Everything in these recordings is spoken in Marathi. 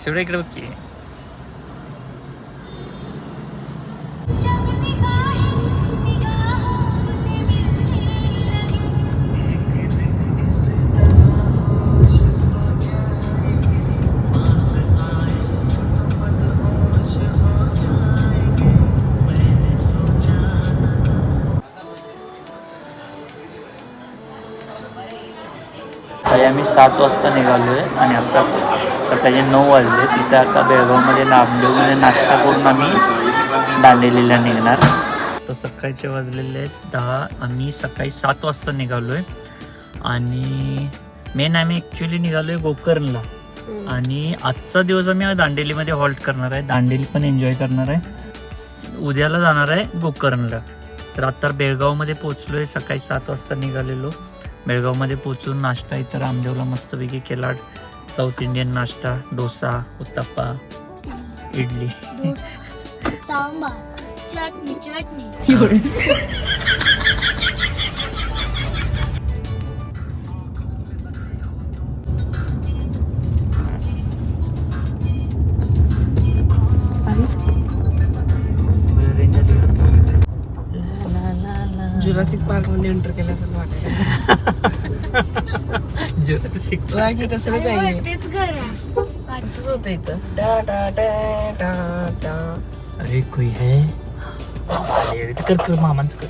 शेवढ्या इकडे बघ की. आम्ही 7 वाजता निघालो आहे आणि आता सकाळचे 9 वाजले. तिथे आता बेळगावमध्ये नामदेवमध्ये नाश्ता करून आम्ही दांडेलीला निघणार. तर सकाळचे वाजलेले आहेत 10. आम्ही सकाळी 7 वाजता निघालो आहे आणि मेन आम्ही ॲक्च्युली निघालो आहे गोकर्णला आणि आजचा दिवस आम्ही दांडेलीमध्ये हॉल्ट करणार आहे. दांडेली पण एन्जॉय करणार आहे. उद्याला जाणार आहे गोकर्णला. तर आता बेळगावमध्ये पोचलो आहे. सकाळी 7 वाजता निघालेलो. बेळगावमध्ये पोचून नाश्ता इथं रामदेवला मस्तपैकी केला. साऊथ इंडियन नाश्ता, डोसा, उत्तप्पा, इडली, सांबार, चटणी. जुरासिक पार्क मध्ये एंटर केल्यासारखं वाटायला. जुरासिक बाकी तसंच आहे. तेच घर आहे. तसंच होतं इथं. टा टा टा टा टा. अरे कोई है. अरे कर मामांचं कर.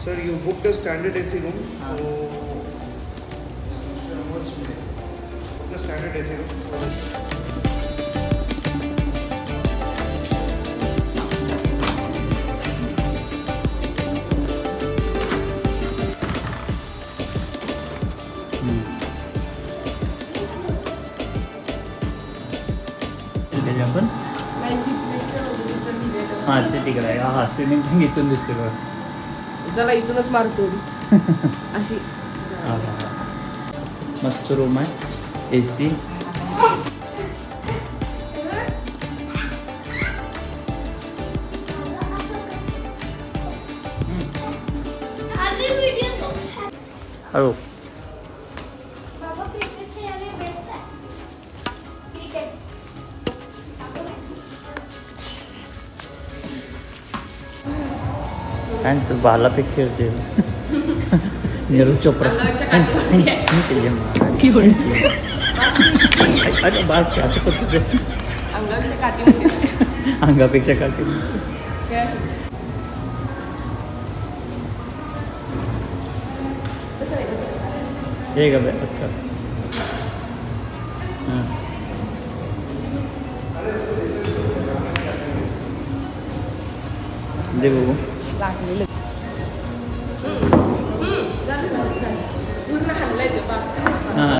Sir, you booked a standard AC room. So, booked a standard AC room. आपण हां ते तिकडे आहे. हां स्विमिंग पूल इथून दिसते बघा. चला इथूनच मारतो अशी. मस्त रूम आहे. AC. हळू. आणि तू भालाफेक खेळते. नीरज चोप्रा. अरे बास असं करतो. अंगापेक्षा काठी. हे का बघ. दे बघू. लागलेलं पूर्ण खाल्लायचं पास. हां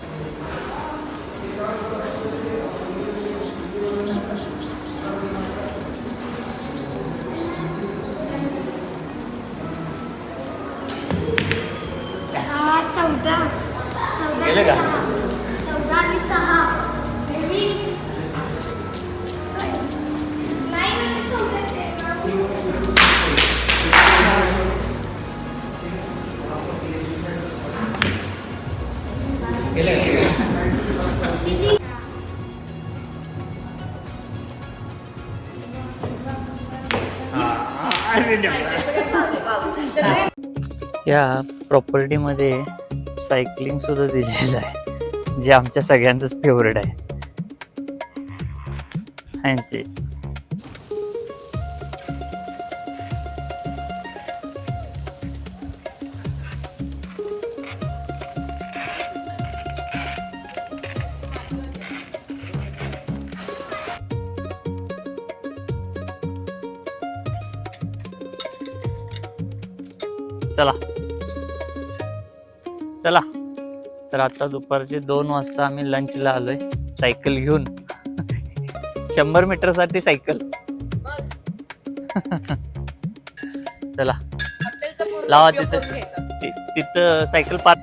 केलं का? 14 आणि 6 20. या प्रॉपर्टीमध्ये सायकलिंग सुद्धा दिलेलं आहे, जे आमच्या सगळ्यांचंच फेवरेट आहे. ते चला चला. तर आता दुपारचे 2 वाजता आम्ही लंचला आलोय सायकल घेऊन. 100 मीटरसाठी सायकल. चला लावा तिथं सायकल पार्क.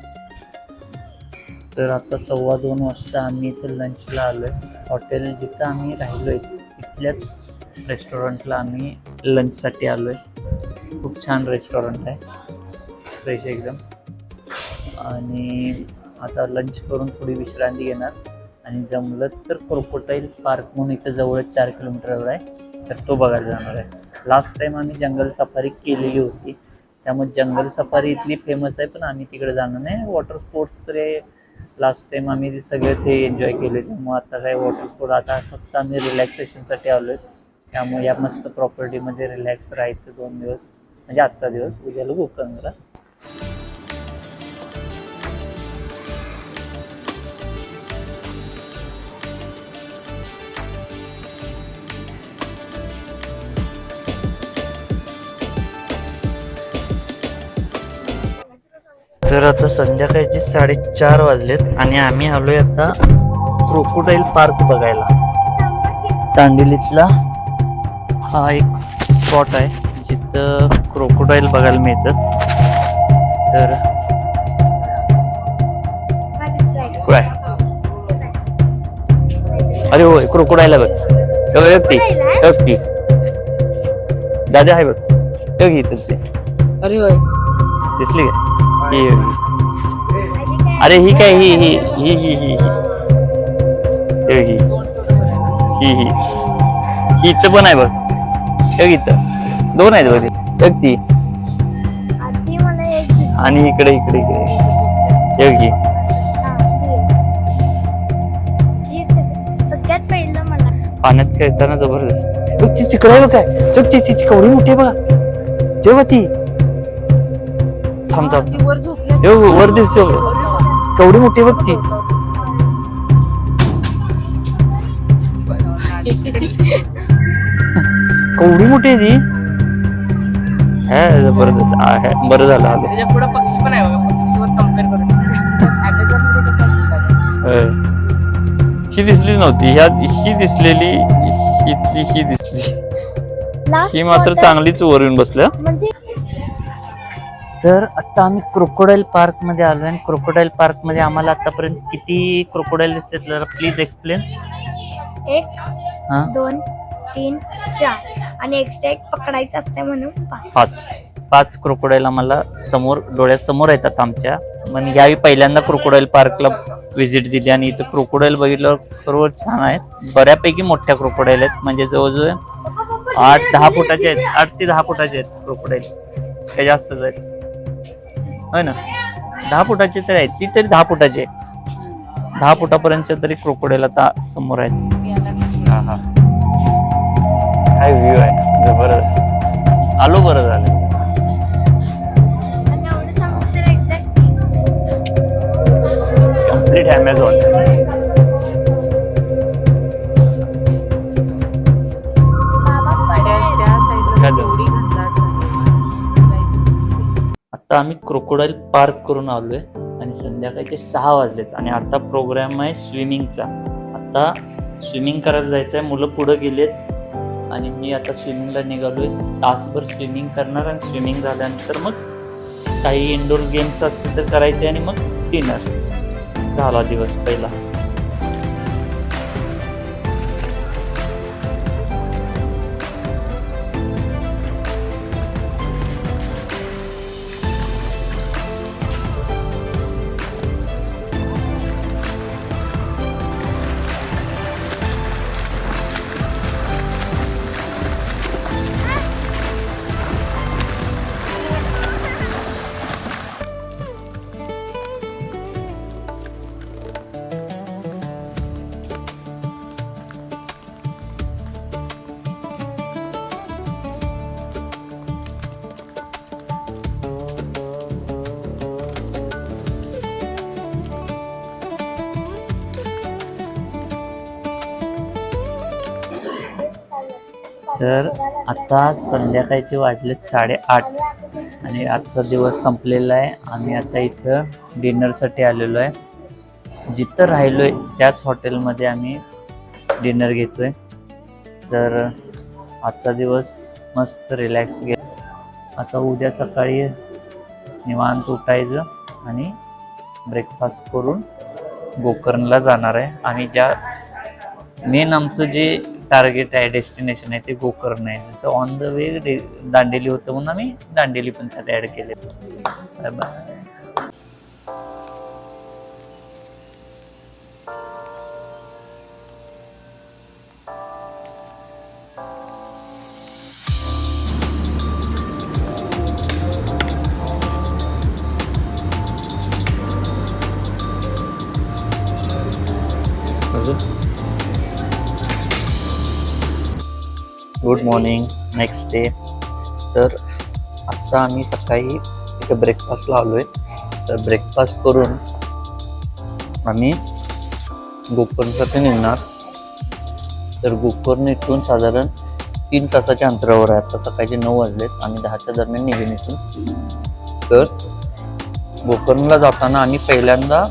तर आता 2:15 वाजता आम्ही इथं लंचला आलोय. हॉटेल जिथं आम्ही राहिलोय तिथल्याच रेस्टॉरंटला आम्ही लंचसाठी आलोय. खूप छान रेस्टॉरंट आहे, फ्रेश एकदम. आणि आता लंच करून थोडी विश्रांती घेणार आणि जमलं तर क्रोकोडाईल पार्क म्हणून इथं जवळच 4 किलोमीटरवर आहे, तर तो बघायला जाणार आहे. लास्ट टाइम आम्ही जंगल सफारी केलेली होती, त्यामुळे जंगल सफारी इथली फेमस आहे, पण आम्ही तिकडे जाणार नाही. वॉटर स्पोर्ट्स तर लास्ट टाइम आम्ही सगळेच हे एन्जॉय केले, त्यामुळे आता काय वॉटर स्पोर्ट आता फक्त आम्ही रिलॅक्सेशनसाठी आलो आहे. त्यामुळे या मस्त प्रॉपर्टीमध्ये रिलॅक्स राहायचं 2 दिवस, म्हणजे आजचा दिवस, उद्याला गोकर्णला. तर आता संध्याकाळचे 4:30 वाजलेत आणि आम्ही आलोय आता क्रोकोडाईल पार्क बघायला. तांडिलीतला हा एक स्पॉट आहे जिथं क्रोकोडाईल बघायला मिळतात. तर काय अरे होय क्रोकोडाईल आहे बघ. व्यक्ती दादा आहे बघ. अरे होय दिसली का? अरे ही काय ही ही ही ही ही ही ही ही इथं पण आहे बघ. इथं 2 आहेत बघ. ती आणि इकडे इकडे इकडे सगळ्यात पहिलं मला पाण्यात खेळताना जबरदस्त. ती चिकड आहे बघ. काय ती कवडी मोठी आहे बघा. तेव्हा ती थांब वर दिसतो. केवढी मोठी बघ ती. केवढी मोठी आहे ती. जबरदस्त. बरं झालं आलं. त्याच्या पुढे पक्षी पण आहे बघा, पक्षीसोबत कम्पेअर करू शकतो. ॲमेझॉनमध्ये कसं असतं ही दिसली नव्हती. ही दिसलेली ही दिसली. ही मात्र चांगलीच वर येऊन बसल्या. म्हणजे तर आता आम्ही क्रोकोडाईल पार्क मध्ये आलो आणि क्रोकोडाईल पार्क मध्ये आम्हाला आतापर्यंत किती क्रोकोडाईल दिसले जरा प्लीज एक्सप्लेन. 1 2 3 4 आणि एक्स्ट्रा एक पकडायचं असते म्हणून 5 क्रोकोडाईल आम्हाला समोर डोळ्यासमोर येतात आमच्या. पण यावेळी पहिल्यांदा क्रोकोडाईल पार्कला व्हिजिट दिली आणि इथं क्रोकोडाईल बघितल्यावर बरोबर छान आहेत. बऱ्यापैकी मोठ्या क्रोकोडाईल आहेत, म्हणजे जवळजवळ 8-10 फुटाचे आहेत. 8 ते 10 फुटाचे आहेत क्रोकोडाईल. काही जास्तच आहेत होय ना. 10 फुटाचे तरी आहेत. ती तरी 10 फुटाचे 10 फुटापर्यंत तरी क्रोकोडाईल आता समोर आहेत. हा हा काय व्ह्यू आहे जबरदस्त. आलो बरं झालं. आणि एवढं सांगतो तर एक्झॅक्ट कम्प्लीट ॲमेझॉन. बाबा पडेल. आता आम्ही क्रोकोडाईल पार्क करून आलोय आणि संध्याकाळचे 6 वाजलेत आणि आता प्रोग्राम आहे स्विमिंगचा. आता स्विमिंग करायला जायचं आहे. मुलं पुढं गेलेत आणि मी आता स्विमिंगला निघालोय. तासभर स्विमिंग करणार आणि स्विमिंग झाल्यानंतर मग काही इंडोर गेम्स असतील तर करायचे आणि मग डिनर. झाला दिवस पहिला. तर आता संध्याकाळचे वाजलेत 8:30 आणि आजचा दिवस संपलेला आहे. आम्ही आता इथं डिनरसाठी आलेलो आहे. जिथं राहिलोय त्याच हॉटेलमध्ये आम्ही डिनर घेतोय. तर आजचा दिवस मस्त रिलॅक्स गेला. आता उद्या सकाळी निवांत उठायचं आणि ब्रेकफास्ट करून गोकर्णला जाणार आहे. आम्ही ज्या मेन आमचं जे टार्गेट आहे, डेस्टिनेशन आहे ते गोकर्ण आहे. तर ऑन द वे दांडेली होतं म्हणून आम्ही दांडेली पण त्यात ॲड केले. Bye bye. Good morning, next day. तर आत्ता आम्ही सकाळी इथं ब्रेकफास्टला आलो आहे. तर ब्रेकफास्ट करून आम्ही गोकर्णसाठी निघणार. तर गोकर्ण इथून साधारण 3 तासाच्या अंतरावर आहे. आता सकाळचे 9 वाजलेत. आम्ही 10च्या दरम्यान निघून इथून. तर गोकर्णला जाताना आम्ही पहिल्यांदा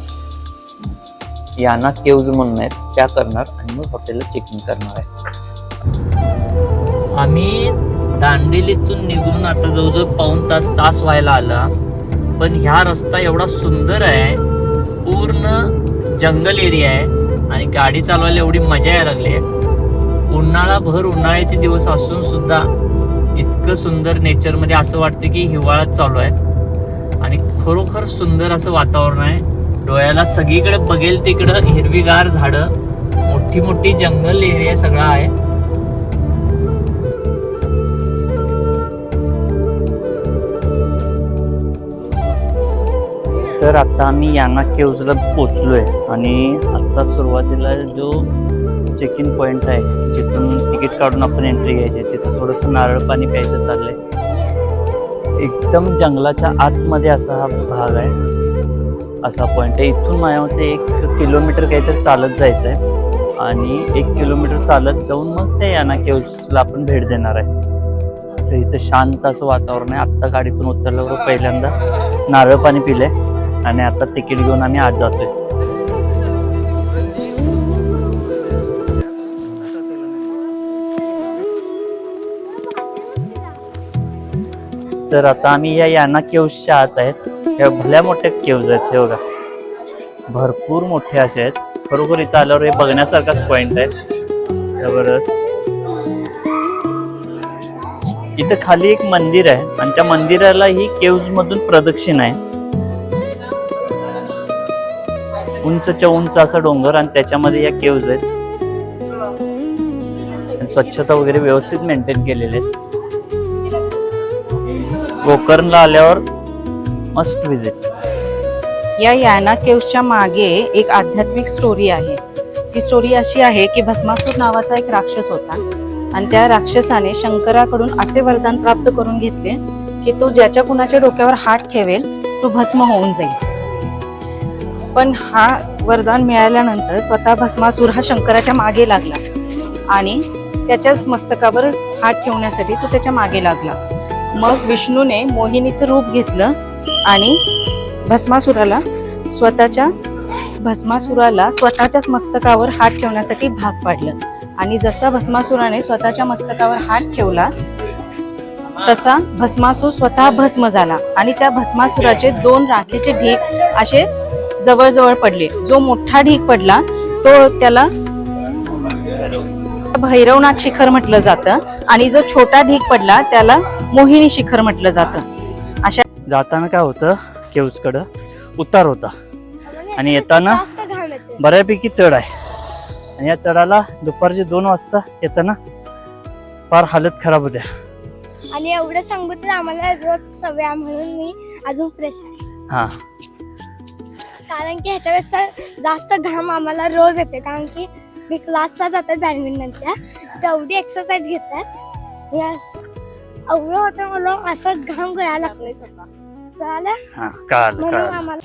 याना केव्ज म्हणून आहेत त्या करणार आणि मग हॉटेलला चेक इन करणार आहे. आम्ही दांडेलीतून निघून आता जवळजवळ पाऊण तास व्हायला आला. पण ह्या रस्ता एवढा सुंदर आहे, पूर्ण जंगल एरिया आहे आणि गाडी चालवायला एवढी मजा यायला लागली. भर उन्हाळ्याचे दिवस असून सुद्धा इतकं सुंदर नेचरमध्ये असं वाटतं की हिवाळाच चालू आहे आणि खरोखर सुंदर असं वातावरण आहे. डोळ्याला सगळीकडे बघेल तिकडं हिरवीगार झाडं, मोठी मोठी जंगल एरिया सगळा आहे. तर आता आम्ही याना केव्जला पोचलोय आणि आता सुरुवातीला जो चेक इन पॉईंट आहे जिथून तिकीट काढून आपण एंट्री घ्यायची, तिथं थोडंसं नारळ पाणी प्यायचं चाललंय. एकदम जंगलाच्या आतमध्ये असा हा भाग आहे, असा पॉईंट आहे. इथून माझ्या मते 1 किलोमीटर काहीतरी चालत जायचं आहे आणि 1 किलोमीटर चालत जाऊन मग त्या याना केव्जला आपण भेट देणार आहे. तर इथं शांत असं वातावरण आहे. आत्ता गाडीतून उतरल्यावर पहिल्यांदा नारळ पाणी पिले आणि आता तिकीट घेऊन आम्ही आज जातोय. तर आता आम्ही या याना केव्जच्या आत आहेत. ह्या भल्या मोठ्या केव्ज आहेत, हे बघा भरपूर मोठे असे आहेत. खरोखर इथं आल्यावर हे बघण्यासारखाच पॉइंट आहे. जबरदस्त. इथं खाली एक मंदिर आहे आणि त्या मंदिराला ही केव्ज मधून प्रदक्षिण आहे. उंचच्या उंच असा डोंगर आणि त्याच्यामध्ये या केव्ज आहेत. स्वच्छता वगैरे व्यवस्थित मेंटेन केलेले आहेत. गोकर्णला आल्यावर मस्ट विजिट. या याना केव्जच्या मागे एक आध्यात्मिक स्टोरी आहे. ती स्टोरी अशी आहे की भस्मासूर नावाचा एक राक्षस होता आणि त्या राक्षसाने शंकराकडून असे वरदान प्राप्त करून घेतले की तो ज्याच्या कुणाच्या डोक्यावर हात ठेवेल तो भस्म होऊन जाईल. पण हा वरदान मिळाल्यानंतर स्वतः भस्मासूर हा शंकराच्या मागे लागला आणि त्याच्याच मस्तकावर हात ठेवण्यासाठी तो त्याच्या मागे लागला. मग विष्णूने मोहिनीचं रूप घेतलं आणि भस्मासुराला स्वतःच्याच मस्तकावर हात ठेवण्यासाठी भाग पाडलं. आणि जसा भस्मासुराने स्वतःच्या मस्तकावर हात ठेवला तसा भस्मासूर स्वतः भस्म झाला आणि त्या भस्मासुराचे 2 राखेचे ढीग असे जवळजवळ पडले. जो मोठा ढीग पडला तो त्याला भैरवनाथ शिखर म्हटलं जातं आणि जो छोटा ढीग पडला त्याला मोहिनी शिखर म्हटलं जातं. अशा जाताना काय होतं, केव्जकडं उतार होता आणि येताना बऱ्यापैकी चढ आहे. आणि या चढाला दुपारचे 2 वाजता येताना फार हालत खराब होत्या. आणि एवढं सांगू तर आम्हाला रोज सवय म्हणून मी अजून फ्रेश आहे. हा, कारण की ह्याच्या वेळेस जास्त घाम आम्हाला रोज येते. कारण की मी क्लासला जातात बॅडमिंटनच्या, तेवढी एक्सरसाइज घेतात. एवढं होतं मला असं घाम गळायला लागले स्वतः म्हणून आम्हाला.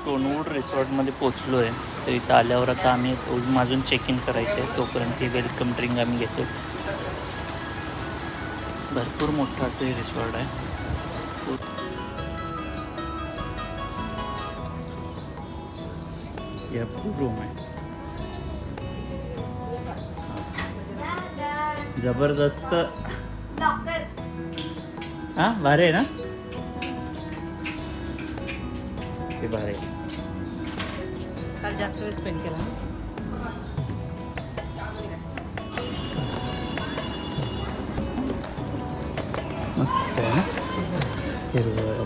टोनवूड रिसॉर्टमध्ये पोचलो आहे. तर इथं आल्यावर आता आम्ही माझून चेक इन करायचे आहे. तोपर्यंत वेलकम ड्रिंक आम्ही घेतो. भरपूर मोठं असं हे रिसॉर्ट आहे. या रूम आहे. जबरदस्त. हां भारी आहे ना ते भारी. काल जास्त वेळ स्पेंड केला. मस्त आहे ना हिरवळ.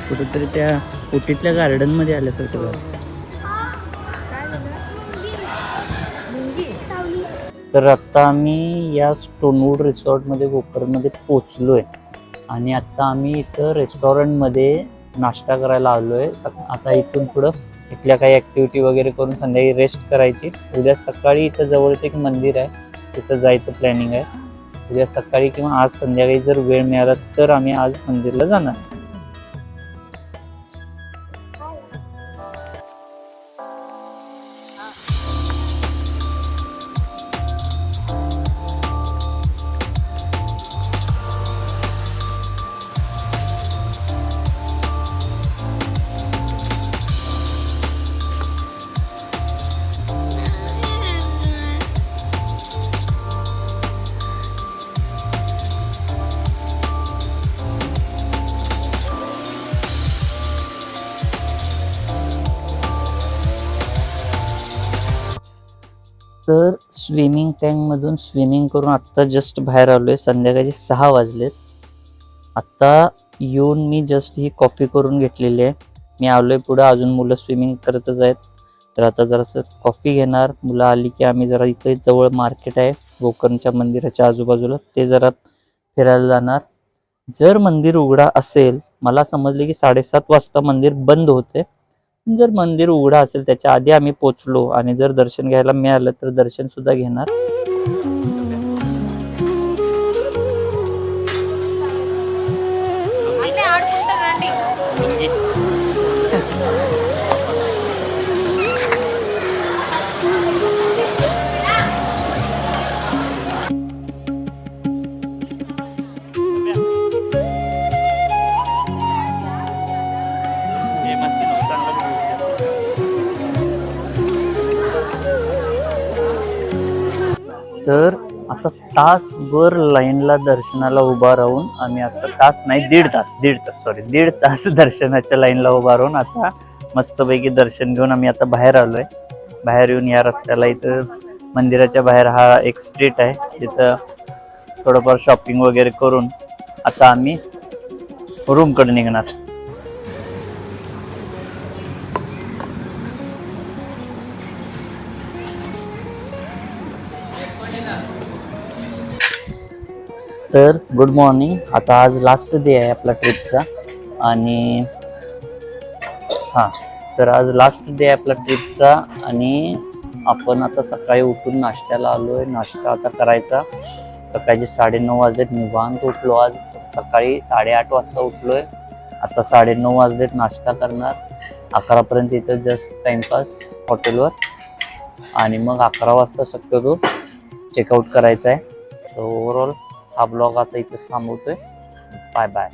कुठेतरी त्या उटीतल्या गार्डनमध्ये आल्यासारखं झालं. तर आता आम्ही या स्टोनवूड रिसॉर्टमध्ये गोकर्णमध्ये पोचलो आहे आणि आता आम्ही इथं रेस्टॉरंटमध्ये नाश्ता करायला आलो आहे. आता इथून पुढं इथल्या काही ॲक्टिव्हिटी वगैरे करून संध्याकाळी रेस्ट करायची. उद्या सकाळी इथं जवळच एक मंदिर आहे, तिथं जायचं प्लॅनिंग आहे. उद्या सकाळी किंवा आज संध्याकाळी जर वेळ मिळाला तर आम्ही आज मंदिरला जाणार. तर स्विमिंग टँकमधून स्विमिंग करून आत्ता जस्ट बाहेर आलो आहे. संध्याकाळचे 6 वाजलेत. आत्ता येऊन मी जस्ट ही कॉफी करून घेतलेली आहे. मी आलो आहे पुढं, अजून मुलं स्विमिंग करतच आहेत. तर आता जरासं कॉफी घेणार. मुलं आली की आम्ही जरा इथे जवळ मार्केट आहे गोकर्णच्या मंदिराच्या आजूबाजूला, ते जरा फिरायला जाणार. जर मंदिर उघडा असेल, मला समजले की 7:30 वाजता मंदिर बंद होते. जर मंदिर उघडा असेल त्याच्या आधी आम्ही पोचलो आणि जर दर्शन घ्यायला मिळालं तर दर्शन सुद्धा घेणार. तर आता तासभर लाईनला दर्शनाला उभा राहून आम्ही आता दीड तास दर्शनाच्या लाईनला उभा राहून आता मस्तपैकी दर्शन घेऊन आम्ही आता बाहेर आलोय. बाहेर येऊन या रस्त्याला इथं मंदिराच्या बाहेर हा एक स्ट्रीट आहे, तिथं थोडंफार शॉपिंग वगैरे करून आता आम्ही रूमकडे निघणार. तर गुड मॉर्निंग. आता आज लास्ट डे आहे आपला ट्रिपचा आणि तर आज लास्ट डे आहे आपला ट्रिपचा आणि आपण आता सकाळी उठून नाश्त्याला आलोय. नाश्ता आता करायचा. सकाळचे 9:30 वाजलेत. निवांत उठलो. आज सकाळी 8:30 वाजता उठलोय. आता 9:30 वाजलेत. नाश्ता करणार. 11 पर्यंत इथं जस्ट टाइमपास हॉटेलवर आणि मग 11 वाजता शक्यतो चेकआउट करायचं आहे. तर ओव्हरऑल हा ब्लॉग आता इथेच थांबवतोय. Bye bye.